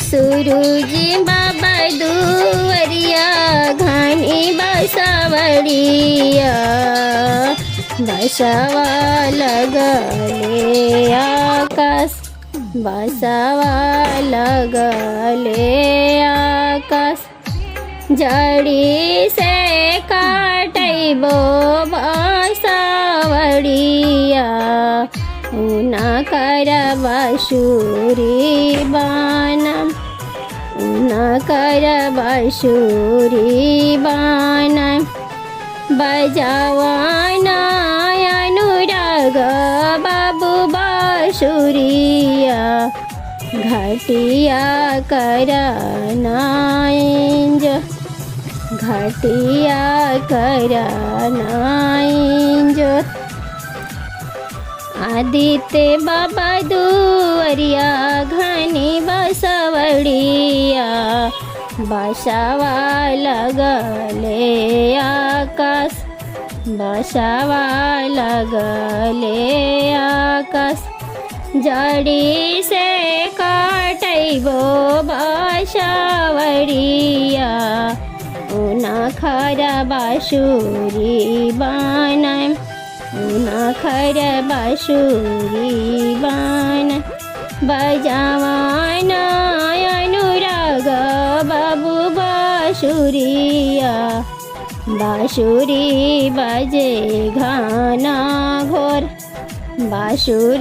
सुरुजी बाबा दुवरिया घानी बसावड़िया बसावा लगले आकाश बसावा लगले आकाश जड़ी से काटैबो बसावड़िया उना कर बाँसुरी बानम उना कर बाँसुरी बानम बजावाना अनुराग बाबू बाँसुरिया घटिया करनाइंज घटिया करनाइंज आदित्य बाबा दुवरिया घानी बसावड़िया बसावा लगले आकाश बसावा लगले आकाश जड़ी से काटैबो बसावड़िया उना खरा बाँसुरी बानम उना खर बाँसुरी बान बजावाना अनुराग बाबू बाँसुरिया बाँसुरी बजे घाना घोर बाँसुरी